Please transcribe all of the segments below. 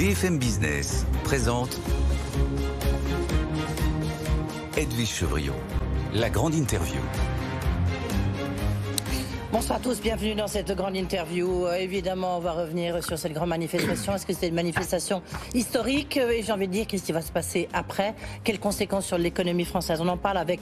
BFM Business présente Edwige Chevrillon, la grande interview. Bonsoir à tous, bienvenue dans cette grande interview. Évidemment, on va revenir sur cette grande manifestation. Est-ce que c'est une manifestation historique? Et j'ai envie de dire, qu'est-ce qui va se passer après? Quelles conséquences sur l'économie française? On en parle avec,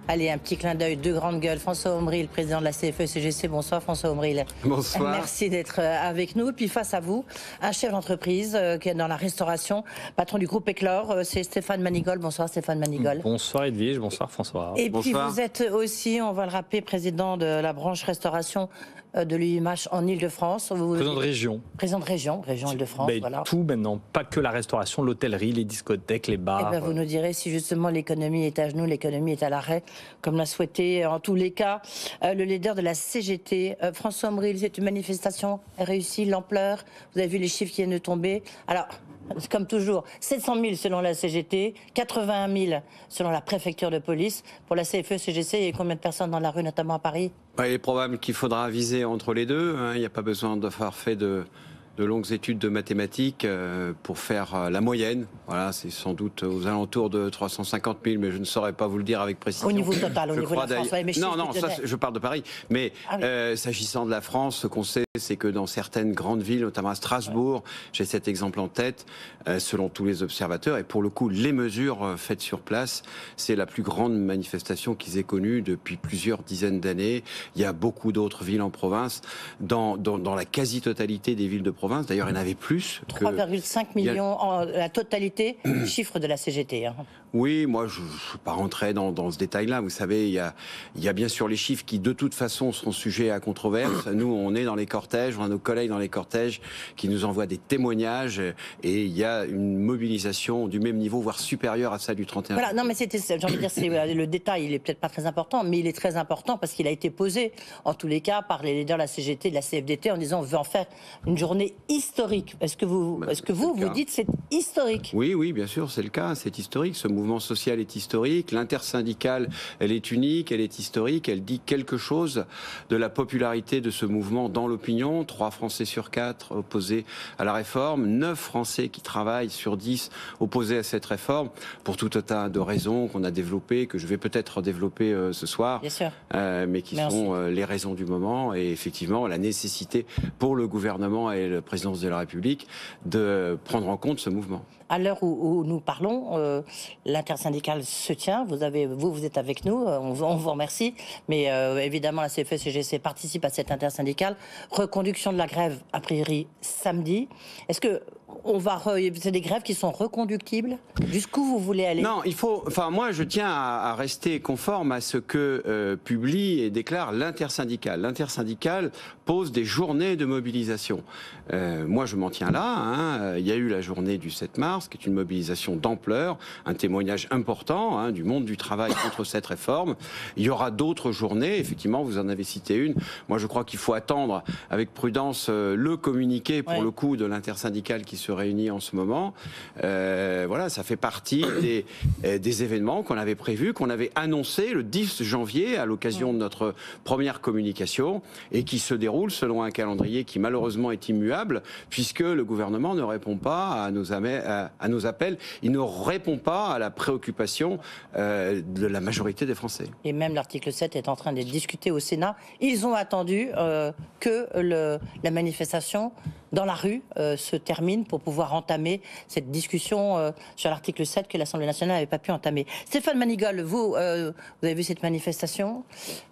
allez, un petit clin d'œil, deux grandes gueules. François Ombril, président de la CFE-CGC. Bonsoir François Ombril. Bonsoir. Merci d'être avec nous. Puis face à vous, un chef d'entreprise qui est dans la restauration, patron du groupe Éclore, c'est Stéphane Manigol. Bonsoir Stéphane Manigol. Bonsoir Edwige, bonsoir François. Et bonsoir. puis vous êtes aussi, on va le rappeler, président de la branche restauration de l'UIMH en Ile-de-France. Président de région. Président de région Ile-de-France, voilà. Tout maintenant, pas que la restauration, l'hôtellerie, les discothèques, les bars. Eh ben, vous nous direz si justement l'économie est à genoux, l'économie est à l'arrêt, comme l'a souhaité en tous les cas le leader de la CGT, François Ombril. C'est une manifestation réussie, l'ampleur, vous avez vu les chiffres qui viennent de tomber. Alors, comme toujours, 700 000 selon la CGT, 81 000 selon la préfecture de police. Pour la CFE-CGC, il y a combien de personnes dans la rue, notamment à Paris? Il est probable qu'il faudra viser entre les deux. Il n'y a pas besoin d'avoir fait de longues études de mathématiques pour faire la moyenne. Voilà, c'est sans doute aux alentours de 350 000, mais je ne saurais pas vous le dire avec précision. Au niveau total, au niveau de la France. Ouais, non, ça, je parle de Paris. Mais s'agissant de la France, ce qu'on sait, c'est que dans certaines grandes villes, notamment à Strasbourg, j'ai cet exemple en tête, selon tous les observateurs, et pour le coup, les mesures faites sur place, c'est la plus grande manifestation qu'ils aient connue depuis plusieurs dizaines d'années. Il y a beaucoup d'autres villes en province, dans la quasi-totalité des villes de province. D'ailleurs, il y en avait plus. 3,5 millions, la totalité, chiffre de la CGT. Hein. Oui, moi, je ne suis pas rentré dans ce détail-là. Vous savez, il y a bien sûr les chiffres qui, de toute façon, seront sujets à controverse. Nous, on est dans les cortèges, on a nos collègues dans les cortèges qui nous envoient des témoignages et il y a une mobilisation du même niveau, voire supérieure à celle du 31 Voilà, non, mais j'ai envie de dire, le détail, il est peut-être pas très important, mais il est très important parce qu'il a été posé, en tous les cas, par les leaders de la CGT, de la CFDT, en disant on veut en faire une journée historique. Est-ce que vous dites c'est historique? Oui, bien sûr, c'est le cas, c'est historique. Ce mouvement social est historique, l'intersyndicale, elle est unique, elle est historique, elle dit quelque chose de la popularité de ce mouvement dans l'opinion. 3 Français sur 4 opposés à la réforme, 9 Français qui travaillent sur 10 opposés à cette réforme, pour tout un tas de raisons qu'on a développées, que je vais peut-être développer ce soir, bien sûr. Mais qui sont les raisons du moment, et effectivement la nécessité pour le gouvernement et la présidence de la République de prendre en compte ce mouvement. À l'heure où nous parlons, l'intersyndicale se tient. Vous êtes avec nous. On vous remercie. Mais évidemment, la CFE-CGC participe à cette intersyndicale. Reconduction de la grève, a priori, samedi. Est-ce que c'est des grèves qui sont reconductibles? Jusqu'où vous voulez aller? Non, moi, je tiens à rester conforme à ce que publie et déclare l'intersyndicale. L'intersyndicale pose des journées de mobilisation. Moi, je m'en tiens là. Il y a eu la journée du 7 mars, qui est une mobilisation d'ampleur, un témoignage important du monde du travail contre cette réforme. Il y aura d'autres journées. Effectivement, vous en avez cité une. Moi, je crois qu'il faut attendre avec prudence le communiqué, pour le coup, de l'intersyndicale qui se réunit en ce moment. Voilà, ça fait partie des événements qu'on avait prévus, qu'on avait annoncés le 10 janvier à l'occasion de notre première communication et qui se déroule selon un calendrier qui malheureusement est immuable puisque le gouvernement ne répond pas à nos appels, il ne répond pas à la préoccupation de la majorité des Français. Et même l'article 7 est en train d'être discuté au Sénat. Ils ont attendu que la manifestation dans la rue se termine pour pouvoir entamer cette discussion sur l'article 7 que l'Assemblée nationale n'avait pas pu entamer. Stéphane Manigol, vous avez vu cette manifestation.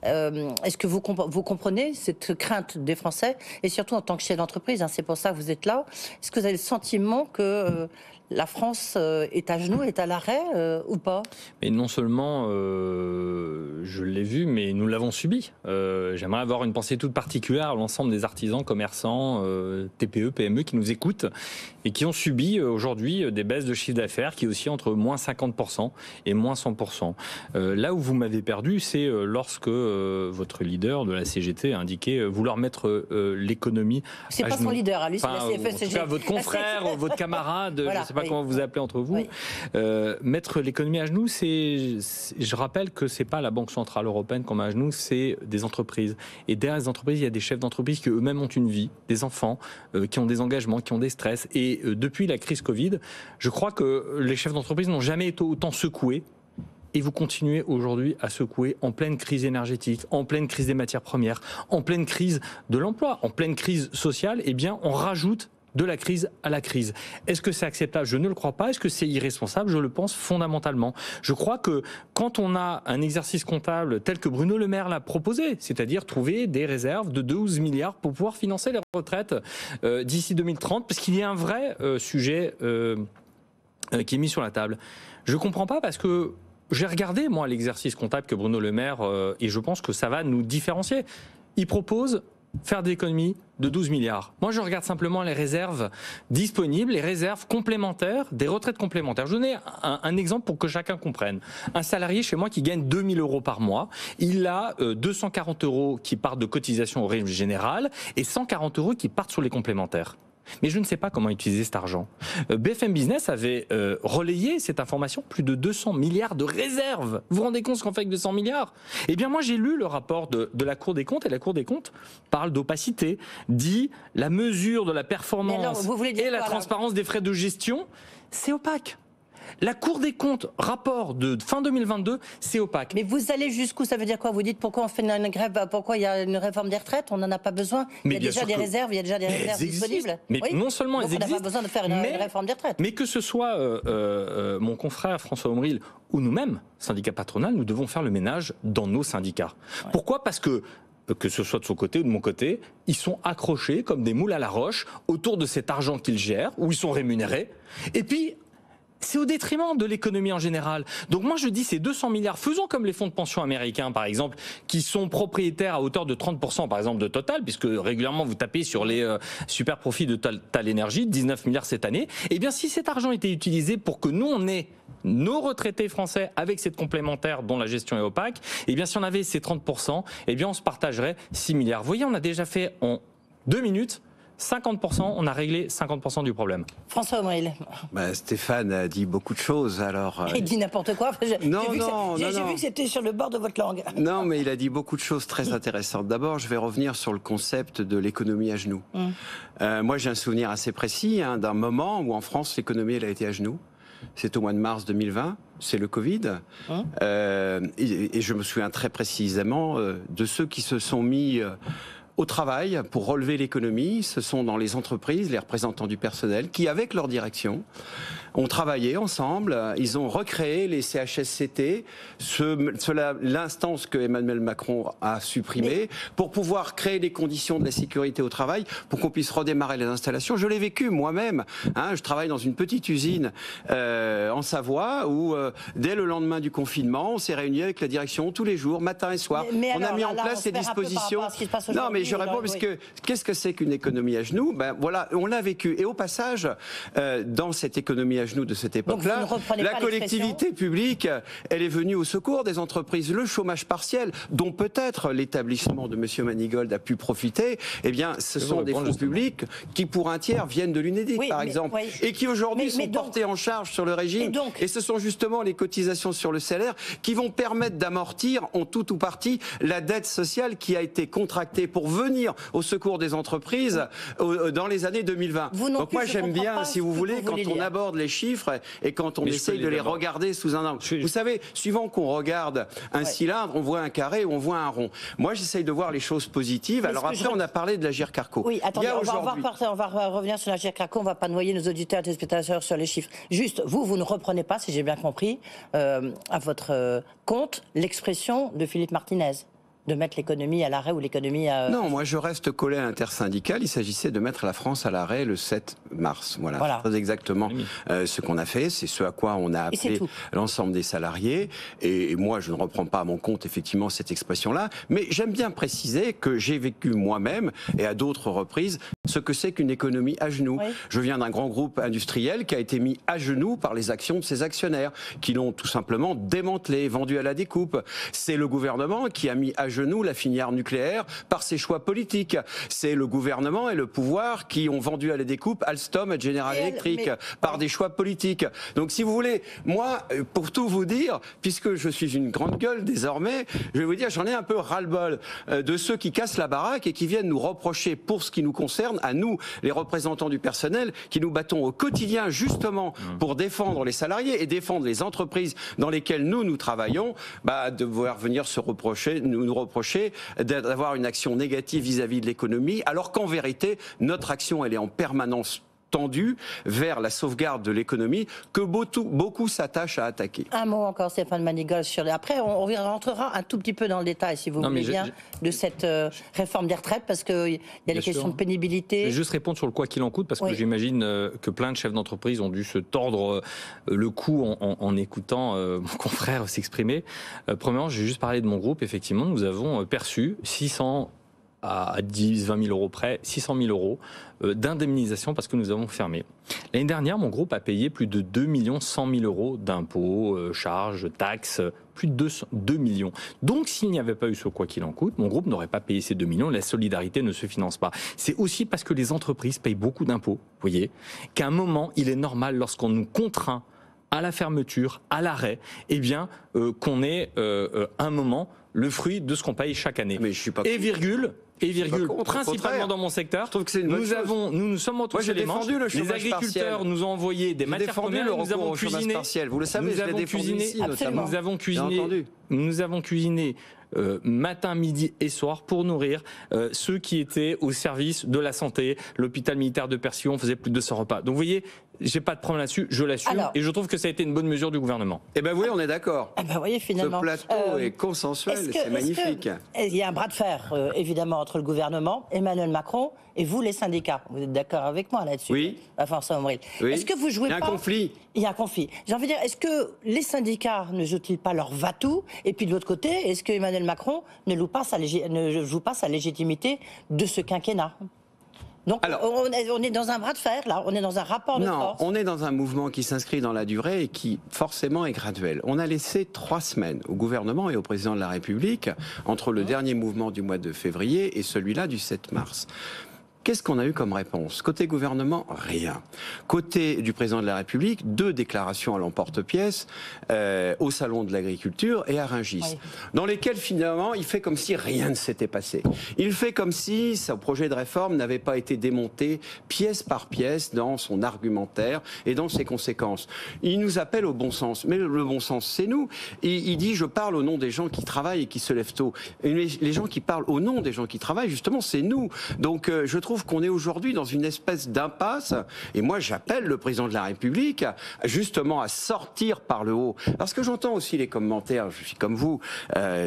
Est-ce que vous comprenez cette crainte des Français? Et surtout en tant que chef d'entreprise, c'est pour ça que vous êtes là. Est-ce que vous avez le sentiment que la France est à genoux, est à l'arrêt ou pas? Mais non seulement je l'ai vu, mais nous l'avons subi. J'aimerais avoir une pensée toute particulière à l'ensemble des artisans, commerçants, TPE, PME qui nous écoutent et qui ont subi aujourd'hui des baisses de chiffre d'affaires qui oscillent entre moins 50% et moins 100%. Là où vous m'avez perdu, c'est lorsque votre leader de la CGT a indiqué vouloir mettre l'économie. C'est pas son leader, lui, c'est la CFE-CGT. En tout cas, votre confrère, votre camarade, voilà. je sais pas comment vous appelez entre vous. Mettre l'économie à genoux, je rappelle que c'est pas la Banque Centrale Européenne qu'on met à genoux, c'est des entreprises. Et derrière les entreprises, il y a des chefs d'entreprise qui eux-mêmes ont une vie, des enfants, qui ont des engagements, qui ont des stress. Et depuis la crise Covid, je crois que les chefs d'entreprise n'ont jamais été autant secoués. Et vous continuez aujourd'hui à secouer en pleine crise énergétique, en pleine crise des matières premières, en pleine crise de l'emploi, en pleine crise sociale. Eh bien, on rajoute de la crise à la crise. Est-ce que c'est acceptable? Je ne le crois pas. Est-ce que c'est irresponsable? Je le pense fondamentalement. Je crois que quand on a un exercice comptable tel que Bruno Le Maire l'a proposé, c'est-à-dire trouver des réserves de 12 milliards pour pouvoir financer les retraites d'ici 2030, parce qu'il y a un vrai sujet qui est mis sur la table. Je ne comprends pas parce que j'ai regardé, moi, l'exercice comptable que Bruno Le Maire, et je pense que ça va nous différencier. Il propose faire des économies de 12 milliards. Moi, je regarde simplement les réserves disponibles, les réserves complémentaires, des retraites complémentaires. Je vais donner un exemple pour que chacun comprenne. Un salarié chez moi qui gagne 2 000 euros par mois, il a 240 euros qui partent de cotisation au régime général et 140 euros qui partent sur les complémentaires. Mais je ne sais pas comment utiliser cet argent. BFM Business avait relayé cette information, plus de 200 milliards de réserves. Vous vous rendez compte ce qu'on fait avec 200 milliards? Eh bien moi j'ai lu le rapport de la Cour des comptes, et la Cour des comptes parle d'opacité, dit la mesure de la performance et la transparence des frais de gestion, c'est opaque. La Cour des comptes, rapport de fin 2022, c'est opaque. Mais vous allez jusqu'où? Ça veut dire quoi? Vous dites pourquoi on fait une grève? Pourquoi il y a une réforme des retraites? On n'en a pas besoin. Il y a déjà des réserves, il y a déjà des réserves disponibles. Mais non seulement elles existent, on n'a pas besoin de faire une réforme des retraites. Mais que ce soit mon confrère François Omril ou nous-mêmes, syndicats patronal, nous devons faire le ménage dans nos syndicats. Ouais. Pourquoi? Parce que ce soit de son côté ou de mon côté, ils sont accrochés comme des moules à la roche autour de cet argent qu'ils gèrent, où ils sont rémunérés. Et puis, c'est au détriment de l'économie en général. Donc moi je dis ces 200 milliards, faisons comme les fonds de pension américains par exemple, qui sont propriétaires à hauteur de 30% par exemple de Total, puisque régulièrement vous tapez sur les super profits de Total Energy, 19 milliards cette année. Eh bien si cet argent était utilisé pour que nous on ait nos retraités français avec cette complémentaire dont la gestion est opaque, eh bien si on avait ces 30%, eh bien on se partagerait 6 milliards. Vous voyez, on a déjà fait en 2 minutes 50%, on a réglé 50% du problème. François Omril. Stéphane a dit beaucoup de choses. Alors, il dit n'importe quoi. J'ai vu que c'était sur le bord de votre langue. Non, mais il a dit beaucoup de choses très intéressantes. D'abord, je vais revenir sur le concept de l'économie à genoux. Moi, j'ai un souvenir assez précis d'un moment où en France, l'économie elle a été à genoux. C'est au mois de mars 2020, c'est le Covid. Et je me souviens très précisément de ceux qui se sont mis au travail pour relever l'économie. Ce sont dans les entreprises les représentants du personnel qui, avec leur direction, ont travaillé ensemble. Ils ont recréé les CHSCT, l'instance que Emmanuel Macron a supprimée, pour pouvoir créer les conditions de la sécurité au travail, pour qu'on puisse redémarrer les installations. Je l'ai vécu moi-même. Je travaille dans une petite usine en Savoie où, dès le lendemain du confinement, on s'est réunis avec la direction tous les jours, matin et soir. On a mis en place ces dispositions. Non, mais je réponds parce que qu'est-ce que c'est qu'une économie à genoux? Voilà, on l'a vécu. Et au passage, dans cette économie à genoux de cette époque-là, la collectivité publique, elle est venue au secours des entreprises. Le chômage partiel, dont peut-être l'établissement de M. Manigold a pu profiter, eh bien, ce sont des fonds publics qui, pour un tiers, viennent de l'UNEDIC, par exemple, et qui aujourd'hui sont portés en charge sur le régime. Et ce sont justement les cotisations sur le salaire qui vont permettre d'amortir en tout ou partie la dette sociale qui a été contractée pour venir au secours des entreprises dans les années 2020. Donc moi, j'aime bien, si vous voulez, quand on aborde les chiffres et quand on essaye de les regarder sous un angle. Vous savez, suivant qu'on regarde un cylindre, on voit un carré ou on voit un rond. Moi, j'essaye de voir les choses positives. Alors après, on a parlé de l'Agirc Carco. Oui, attendez, on va revenir sur l'Agirc Carco. On ne va pas noyer nos auditeurs et téléspectateurs sur les chiffres. Juste, vous ne reprenez pas, si j'ai bien compris, à votre compte, l'expression de Philippe Martinez de mettre l'économie à l'arrêt ou l'économie à... Non, moi je reste collé à l'intersyndical. Il s'agissait de mettre la France à l'arrêt le 7 mars. Voilà. C'est exactement ce qu'on a fait. C'est ce à quoi on a appelé l'ensemble des salariés. Et moi, je ne reprends pas à mon compte effectivement cette expression-là. Mais j'aime bien préciser que j'ai vécu moi-même et à d'autres reprises ce que c'est qu'une économie à genoux. Oui. Je viens d'un grand groupe industriel qui a été mis à genoux par les actions de ses actionnaires, qui l'ont tout simplement démantelé, vendu à la découpe. C'est le gouvernement qui a mis à genoux la filière nucléaire par ses choix politiques. C'est le gouvernement et le pouvoir qui ont vendu à la découpe Alstom et General Electric par des choix politiques. Donc si vous voulez, moi, pour tout vous dire, puisque je suis une grande gueule désormais, je vais vous dire, j'en ai un peu ras-le-bol de ceux qui cassent la baraque et qui viennent nous reprocher, pour ce qui nous concerne, à nous, les représentants du personnel, qui nous battons au quotidien justement pour défendre les salariés et défendre les entreprises dans lesquelles nous travaillons, de devoir venir nous reprocher d'avoir une action négative vis-à-vis de l'économie, alors qu'en vérité, notre action, elle est en permanence tendue vers la sauvegarde de l'économie que beaucoup s'attachent à attaquer. Un mot encore, Stéphane Manigold. Après, on rentrera un tout petit peu dans le détail, si vous voulez bien, de cette réforme des retraites, parce qu'il y a des questions de pénibilité. Je vais juste répondre sur le quoi qu'il en coûte, parce que j'imagine que plein de chefs d'entreprise ont dû se tordre le cou en écoutant mon confrère s'exprimer. Premièrement, je vais juste parler de mon groupe. Effectivement, nous avons perçu 600 à 10, 20 000 euros près, 600 000 euros d'indemnisation parce que nous avons fermé. L'année dernière, mon groupe a payé plus de 2 100 000 euros d'impôts, charges, taxes, plus de 2 millions. Donc, s'il n'y avait pas eu ce quoi qu'il en coûte, mon groupe n'aurait pas payé ces 2 millions. La solidarité ne se finance pas. C'est aussi parce que les entreprises payent beaucoup d'impôts, vous voyez, qu'à un moment, il est normal, lorsqu'on nous contraint à la fermeture, à l'arrêt, qu'on ait un moment le fruit de ce qu'on paye chaque année. Mais je suis pas principalement dans mon secteur, nous sommes retroussés les manches. Les agriculteurs nous ont envoyé des matières premières, nous avons cuisiné. Vous le savez, nous avons cuisiné matin, midi et soir pour nourrir ceux qui étaient au service de la santé. L'hôpital militaire de Perpignan, on faisait plus de 200 repas. Donc vous voyez, j'ai pas de problème là-dessus, je l'assume et je trouve que ça a été une bonne mesure du gouvernement. Eh ben oui, on est d'accord. Vous voyez, finalement, ce plateau est consensuel, c'est magnifique. Il y a un bras de fer, évidemment, entre le gouvernement, Emmanuel Macron et vous, les syndicats. Vous êtes d'accord avec moi là-dessus? Oui. Oui. Est-ce que vous jouez pas... Il y a un conflit. Il y a un conflit. J'ai envie de dire, est-ce que les syndicats ne jouent-ils pas leur va-tout? Et puis de l'autre côté, est-ce que Emmanuel Macron ne joue pas sa légitimité de ce quinquennat? Donc on est dans un bras de fer, là, on est dans un rapport de force. Non, on est dans un mouvement qui s'inscrit dans la durée et qui forcément est graduel. On a laissé 3 semaines au gouvernement et au président de la République entre le dernier mouvement du mois de février et celui-là du 7 mars. Qu'est-ce qu'on a eu comme réponse? Côté gouvernement, rien. Côté du président de la République, 2 déclarations à l'emporte-pièce au Salon de l'Agriculture et à Rungis, dans lesquelles finalement il fait comme si rien ne s'était passé. Il fait comme si son projet de réforme n'avait pas été démonté pièce par pièce dans son argumentaire et dans ses conséquences. Il nous appelle au bon sens, mais le bon sens c'est nous. Il dit je parle au nom des gens qui travaillent et qui se lèvent tôt. Et les gens qui parlent au nom des gens qui travaillent, justement, c'est nous. Donc je trouve qu'on est aujourd'hui dans une espèce d'impasse, et moi j'appelle le président de la République justement à sortir par le haut, parce que j'entends aussi les commentaires, je suis comme vous,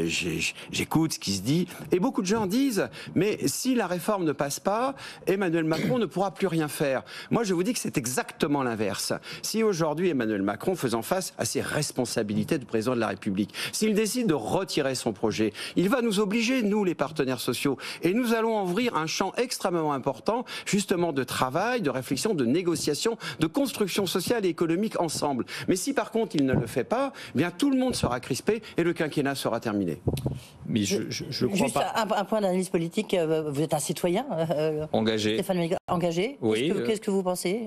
j'écoute ce qui se dit, et beaucoup de gens disent, mais si la réforme ne passe pas, Emmanuel Macron ne pourra plus rien faire. Moi je vous dis que c'est exactement l'inverse. Si aujourd'hui Emmanuel Macron, faisant face à ses responsabilités de président de la République, s'il décide de retirer son projet, il va nous obliger, nous les partenaires sociaux, et nous allons ouvrir un champ extrêmement important, justement de travail, de réflexion, de négociation, de construction sociale et économique ensemble. Mais si par contre il ne le fait pas, eh bien tout le monde sera crispé et le quinquennat sera terminé. Mais je crois juste pas. Un point d'analyse politique, vous êtes un citoyen engagé. Stéphane Manigold, engagé. Oui. Qu'est-ce que vous pensez?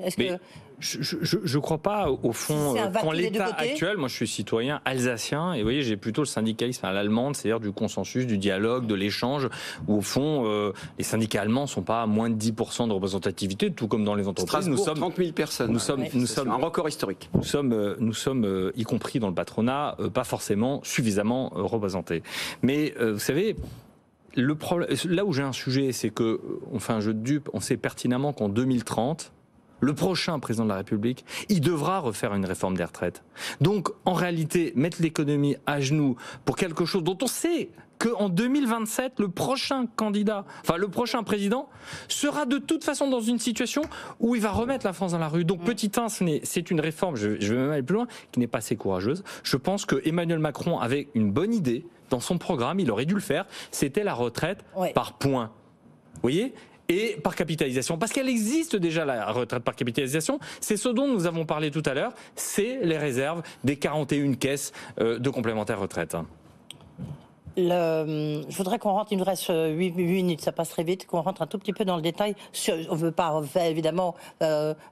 Je crois pas, au fond, qu'en l'état actuel, moi je suis citoyen alsacien, et vous voyez, j'ai plutôt le syndicalisme à l'allemande, c'est-à-dire du consensus, du dialogue, de l'échange, où au fond, les syndicats allemands sont pas à moins de 10% de représentativité, tout comme dans les entreprises. Nous sommes 30 000 personnes. Nous sommes un record historique. Nous sommes, y compris dans le patronat, pas forcément suffisamment représentés. Mais vous savez, le problème, là où j'ai un sujet, c'est que, on fait un jeu de dupes, on sait pertinemment qu'en 2030, le prochain président de la République, il devra refaire une réforme des retraites. Donc, en réalité, mettre l'économie à genoux pour quelque chose dont on sait qu'en 2027, le prochain candidat, enfin le prochain président, sera de toute façon dans une situation où il va remettre la France dans la rue. Donc, petit 1, c'est une réforme, je vais même aller plus loin, qui n'est pas assez courageuse. Je pense que Emmanuel Macron avait une bonne idée dans son programme, il aurait dû le faire, c'était la retraite par points. Vous voyez ? Et par capitalisation, parce qu'elle existe déjà, la retraite par capitalisation, c'est ce dont nous avons parlé tout à l'heure, c'est les réserves des 41 caisses de complémentaire retraite. Je voudrais qu'on rentre, il nous reste 8 minutes, ça passe très vite, qu'on rentre un tout petit peu dans le détail. On ne veut pas évidemment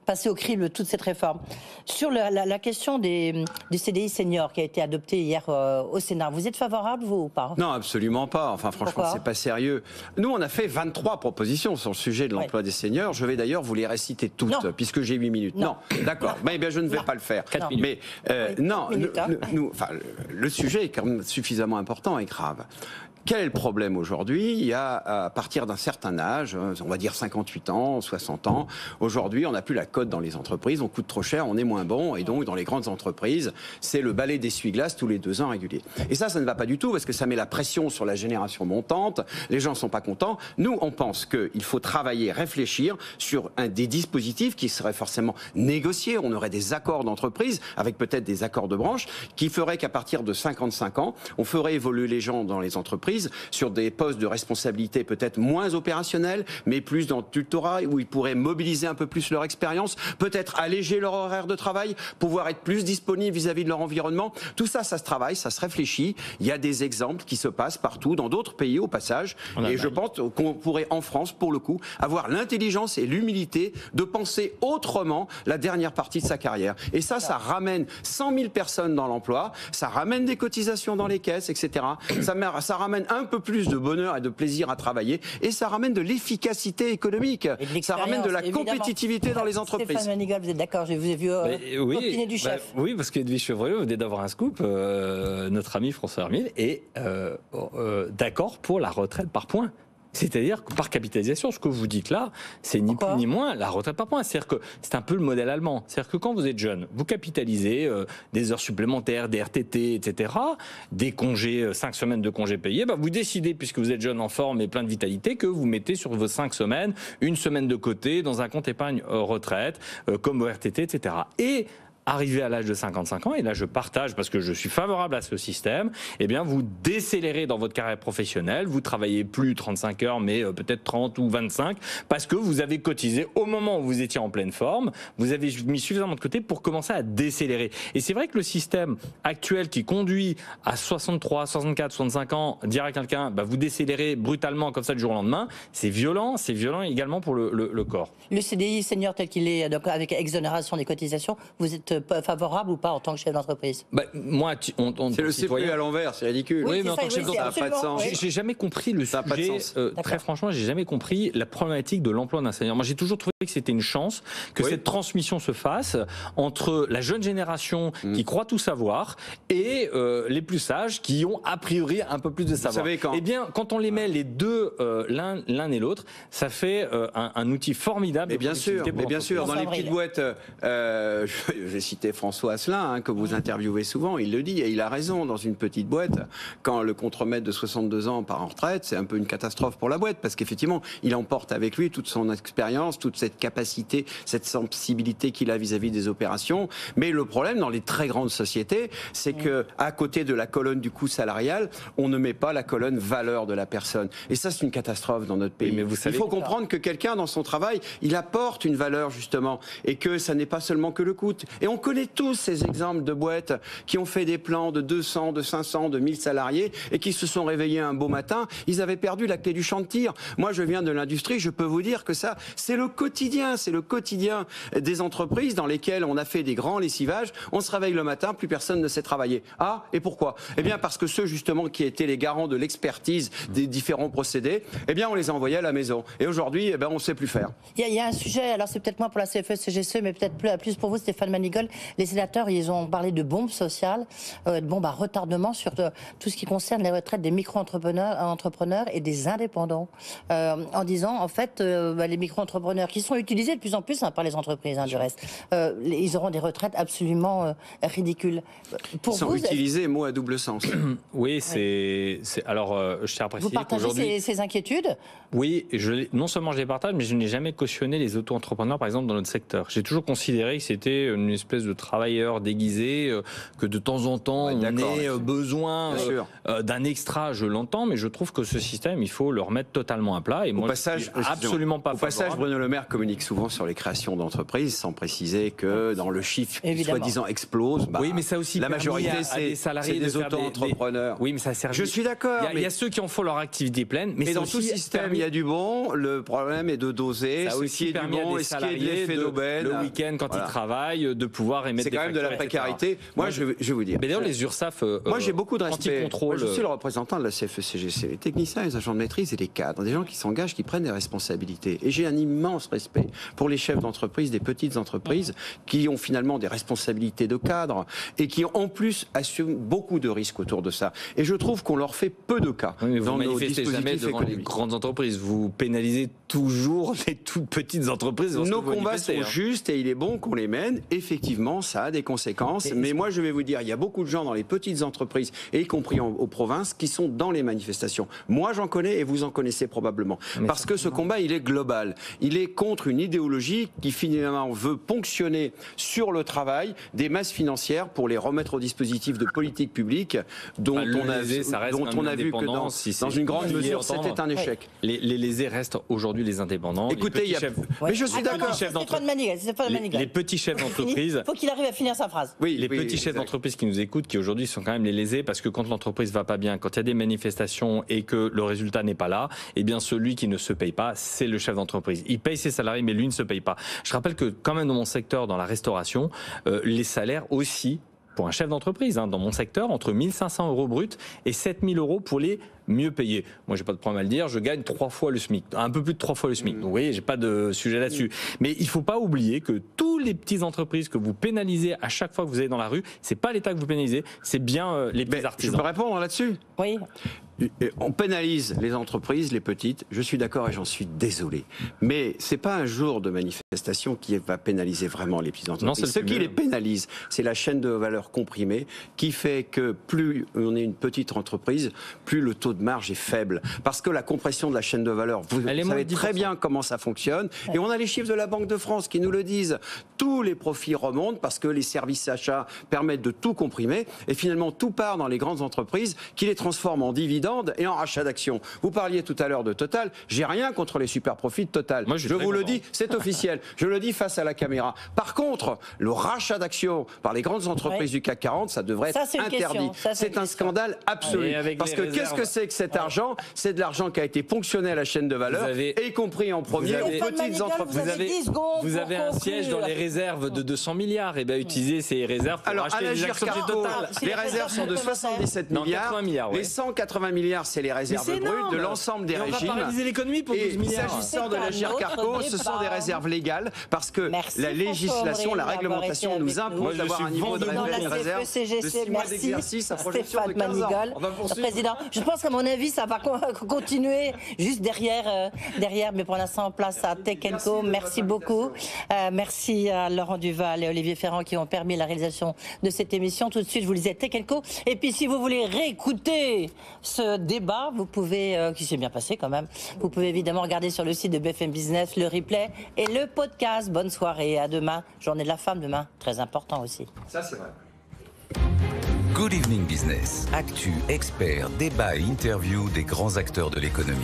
passer au crible toute cette réforme. Sur la question du CDI senior qui a été adopté hier au Sénat, vous êtes favorable, vous, ou pas? Non, absolument pas. Enfin, franchement, c'est pas sérieux. Nous, on a fait 23 propositions sur le sujet de l'emploi des seniors. Je vais d'ailleurs vous les réciter toutes, puisque j'ai 8 minutes. Non, d'accord. Eh bien, je ne vais pas le faire. 4 minutes. Mais le sujet est quand même suffisamment important et grave. Quel est le problème aujourd'hui? Il y a, à partir d'un certain âge, on va dire 58 ans, 60 ans, aujourd'hui, on n'a plus la cote dans les entreprises, on coûte trop cher, on est moins bon, et donc dans les grandes entreprises, c'est le balai d'essuie-glace tous les 2 ans réguliers. Et ça ne va pas du tout, parce que ça met la pression sur la génération montante, les gens ne sont pas contents. Nous, on pense qu'il faut travailler, réfléchir sur des dispositifs qui seraient forcément négociés, on aurait des accords d'entreprise, avec peut-être des accords de branche, qui feraient qu'à partir de 55 ans, on ferait évoluer les gens dans les entreprises, sur des postes de responsabilité peut-être moins opérationnels, mais plus dans le tutorat, où ils pourraient mobiliser un peu plus leur expérience, peut-être alléger leur horaire de travail, pouvoir être plus disponibles vis-à-vis de leur environnement. Tout ça, ça se travaille, ça se réfléchit. Il y a des exemples qui se passent partout, dans d'autres pays au passage. Et je pense qu'on pourrait en France, pour le coup, avoir l'intelligence et l'humilité de penser autrement la dernière partie de sa carrière. Et ça ramène 100 000 personnes dans l'emploi, ça ramène des cotisations dans les caisses, etc. Ça ramène un peu plus de bonheur et de plaisir à travailler, et ça ramène de l'efficacité économique, ça ramène de la compétitivité dans les entreprises. Stéphane Manigal, vous êtes d'accord? Je vous ai vu opiner du chef. Oui, parce qu'Edwige Chevrillon venait d'avoir un scoop. Notre ami François Hermine est d'accord pour la retraite par points. C'est-à-dire que par capitalisation, ce que vous dites là, c'est ni plus ni moins la retraite par points. C'est-à-dire que c'est un peu le modèle allemand. C'est-à-dire que quand vous êtes jeune, vous capitalisez des heures supplémentaires, des RTT, etc., des congés, 5 semaines de congés payés, vous décidez, puisque vous êtes jeune en forme et plein de vitalité, que vous mettez sur vos 5 semaines, 1 semaine de côté dans un compte épargne retraite, comme au RTT, etc. Et arrivé à l'âge de 55 ans, et là je partage parce que je suis favorable à ce système, eh bien vous décélérez dans votre carrière professionnelle, vous travaillez plus 35 heures mais peut-être 30 ou 25 parce que vous avez cotisé au moment où vous étiez en pleine forme, vous avez mis suffisamment de côté pour commencer à décélérer. Et c'est vrai que le système actuel qui conduit à 63, 64, 65 ans, dire à quelqu'un vous décélérez brutalement comme ça du jour au lendemain, c'est violent également pour le corps. Le CDI senior tel qu'il est, donc avec exonération des cotisations, vous êtes favorable ou pas en tant que chef d'entreprise? Moi, c'est le CPE à l'envers, c'est ridicule. Oui, mais en tant que chef d'entreprise, ça n'a pas de sens. J'ai jamais compris le sujet. Très franchement, j'ai jamais compris la problématique de l'emploi d'un senior. Moi, j'ai toujours trouvé que c'était une chance que cette transmission se fasse entre la jeune génération qui croit tout savoir et les plus sages qui ont a priori un peu plus de savoir. Eh bien, quand on les met les deux l'un et l'autre, ça fait un outil formidable. Mais bien sûr, dans les petites boîtes. J'ai cité François Asselin, que vous interviewez souvent, il le dit, et il a raison, dans une petite boîte, quand le contremaître de 62 ans part en retraite, c'est un peu une catastrophe pour la boîte, parce qu'effectivement, il emporte avec lui toute son expérience, toute cette capacité, cette sensibilité qu'il a vis-à-vis des opérations. Mais le problème, dans les très grandes sociétés, c'est que à côté de la colonne du coût salarial, on ne met pas la colonne valeur de la personne. Et ça, c'est une catastrophe dans notre pays. Oui, mais vous savez, il faut comprendre que quelqu'un, dans son travail, il apporte une valeur, justement, et que ça n'est pas seulement que le coût. Et on connaît tous ces exemples de boîtes qui ont fait des plans de 200, de 500, de 1000 salariés et qui se sont réveillés un beau matin, ils avaient perdu la clé du champ de tir. Moi, je viens de l'industrie, je peux vous dire que ça, c'est le quotidien des entreprises dans lesquelles on a fait des grands lessivages. On se réveille le matin, plus personne ne sait travailler. Ah, et pourquoi? Eh bien, parce que ceux, justement, qui étaient les garants de l'expertise des différents procédés, eh bien, on les a envoyés à la maison. Et aujourd'hui, on ne sait plus faire. Il y a un sujet, alors c'est peut-être moins pour la CFE-CGC, mais peut-être plus pour vous, Stéphane Manigal. Les sénateurs, ils ont parlé de bombes sociales, de bombes à retardement sur tout ce qui concerne les retraites des micro-entrepreneurs et des indépendants. En disant, en fait, les micro-entrepreneurs qui sont utilisés de plus en plus par les entreprises, du reste, ils auront des retraites absolument ridicules. Ils sont utilisés, mot à double sens. Oui, alors, je tiens à préciser vous partagez ces inquiétudes? Oui, non seulement je les partage, mais je n'ai jamais cautionné les auto-entrepreneurs, par exemple, dans notre secteur. J'ai toujours considéré que c'était une espèce de travailleur déguisé, que de temps en temps on ait besoin d'un extra, je l'entends, mais je trouve que ce système, il faut le remettre totalement à plat. Et moi, je suis absolument pas favorable. Au passage, Bruno Le Maire communique souvent sur les créations d'entreprises, sans préciser que dans le chiffre qui soi-disant explose, oui, mais ça aussi la majorité, c'est des auto-entrepreneurs. Oui, mais ça sert. Je suis d'accord. Il y a ceux qui en font leur activité pleine, mais dans tout système, il y a du bon. Le problème est de doser. Ça aussi permis à des salariés le week-end quand ils travaillent de pouvoir émettre des factures. C'est quand même de la précarité. Moi, je vais vous dire. Mais d'ailleurs, les URSSAF. Moi, j'ai beaucoup de respect. Moi, je suis le représentant de la CFE-CGC, les techniciens, les agents de maîtrise et les cadres, des gens qui s'engagent, qui prennent des responsabilités. Et j'ai un immense respect pour les chefs d'entreprise, des petites entreprises, qui ont finalement des responsabilités de cadre et qui en plus assument beaucoup de risques autour de ça. Et je trouve qu'on leur fait peu de cas dans nos dispositifs jamais devant les grandes entreprises. Vous pénalisez toujours les toutes petites entreprises. Nos combats sont justes et il est bon qu'on les mène. Effectivement, ça a des conséquences. Mais moi, je vais vous dire, il y a beaucoup de gens dans les petites entreprises, et y compris aux provinces, qui sont dans les manifestations. Moi, j'en connais et vous en connaissez probablement. Parce que ce combat, il est global. Il est contre une idéologie qui finalement veut ponctionner sur le travail des masses financières pour les remettre au dispositif de politique publique dont on a vu que dans une grande mesure, c'était un échec. Les lésés restent aujourd'hui les indépendants. Écoutez, mais je suis d'accord. Les petits chefs d'entreprise. Il faut qu'il arrive à finir sa phrase. Les petits chefs d'entreprise qui nous écoutent, qui aujourd'hui sont quand même les lésés, parce que quand l'entreprise va pas bien, quand il y a des manifestations et que le résultat n'est pas là, eh bien celui qui ne se paye pas, c'est le chef d'entreprise. Il paye ses salariés, mais lui ne se paye pas. Je rappelle que quand même dans mon secteur, dans la restauration, les salaires aussi, pour un chef d'entreprise, dans mon secteur, entre 1 500 € brut et 7 000 € pour les mieux payés. Moi, j'ai pas de problème à le dire, je gagne 3 fois le SMIC, un peu plus de 3 fois le SMIC. Donc, vous voyez, j'ai pas de sujet là-dessus. Mais il faut pas oublier que tous les petites entreprises que vous pénalisez à chaque fois que vous allez dans la rue, c'est pas l'État que vous pénalisez, c'est bien les petits artisans. Je peux répondre là-dessus ? Oui. On pénalise les entreprises, les petites, je suis d'accord et j'en suis désolé. Mais c'est pas un jour de manifestation qui va pénaliser vraiment les petites entreprises. Ce qui les pénalise, c'est la chaîne de valeur comprimée qui fait que plus on est une petite entreprise, plus le taux de marge est faible. Parce que la compression de la chaîne de valeur, vous savez très bien comment ça fonctionne. Et on a les chiffres de la Banque de France qui nous le disent. Tous les profits remontent parce que les services achats permettent de tout comprimer. Et finalement, tout part dans les grandes entreprises qui les transforment en dividendes et en rachat d'actions. Vous parliez tout à l'heure de Total. J'ai rien contre les super profits de Total. Moi, je vous le dis, c'est officiel. Je le dis face à la caméra. Par contre, le rachat d'actions par les grandes entreprises du CAC 40, ça devrait être interdit. C'est un scandale absolu. Parce que qu'est-ce que c'est que cet argent ? C'est de l'argent qui a été ponctionné à la chaîne de valeur, y compris en premier aux petites entreprises. Vous avez un siège dans les réserves de 200 milliards. Et bien, utilisez ces réserves pour acheter des actions de Total. Les réserves sont de 77 milliards. Les 180 milliards, c'est les réserves brutes de l'ensemble des régimes. On va paralyser l'économie pour 12 milliards. Et s'agissant de l'Agirc Carco, ce sont des réserves légales parce que la législation, la réglementation nous impose d'avoir un niveau de réserve de 6 mois d'exercice à projection de 15 ans. Président, je pense qu'à mon avis, ça va continuer juste derrière. Mais pour l'instant, place à Tech & Co. Merci beaucoup. Merci à Laurent Duval et Olivier Ferrand qui ont permis la réalisation de cette émission. Tout de suite, je vous lisais Tech & Co. Et puis, si vous voulez réécouter ce débat, vous pouvez, qui s'est bien passé quand même, vous pouvez évidemment regarder sur le site de BFM Business le replay et le podcast. Bonne soirée, à demain. Journée de la femme demain, très important aussi. Ça, c'est vrai. Good Evening Business. Actu, experts, débat et interview des grands acteurs de l'économie.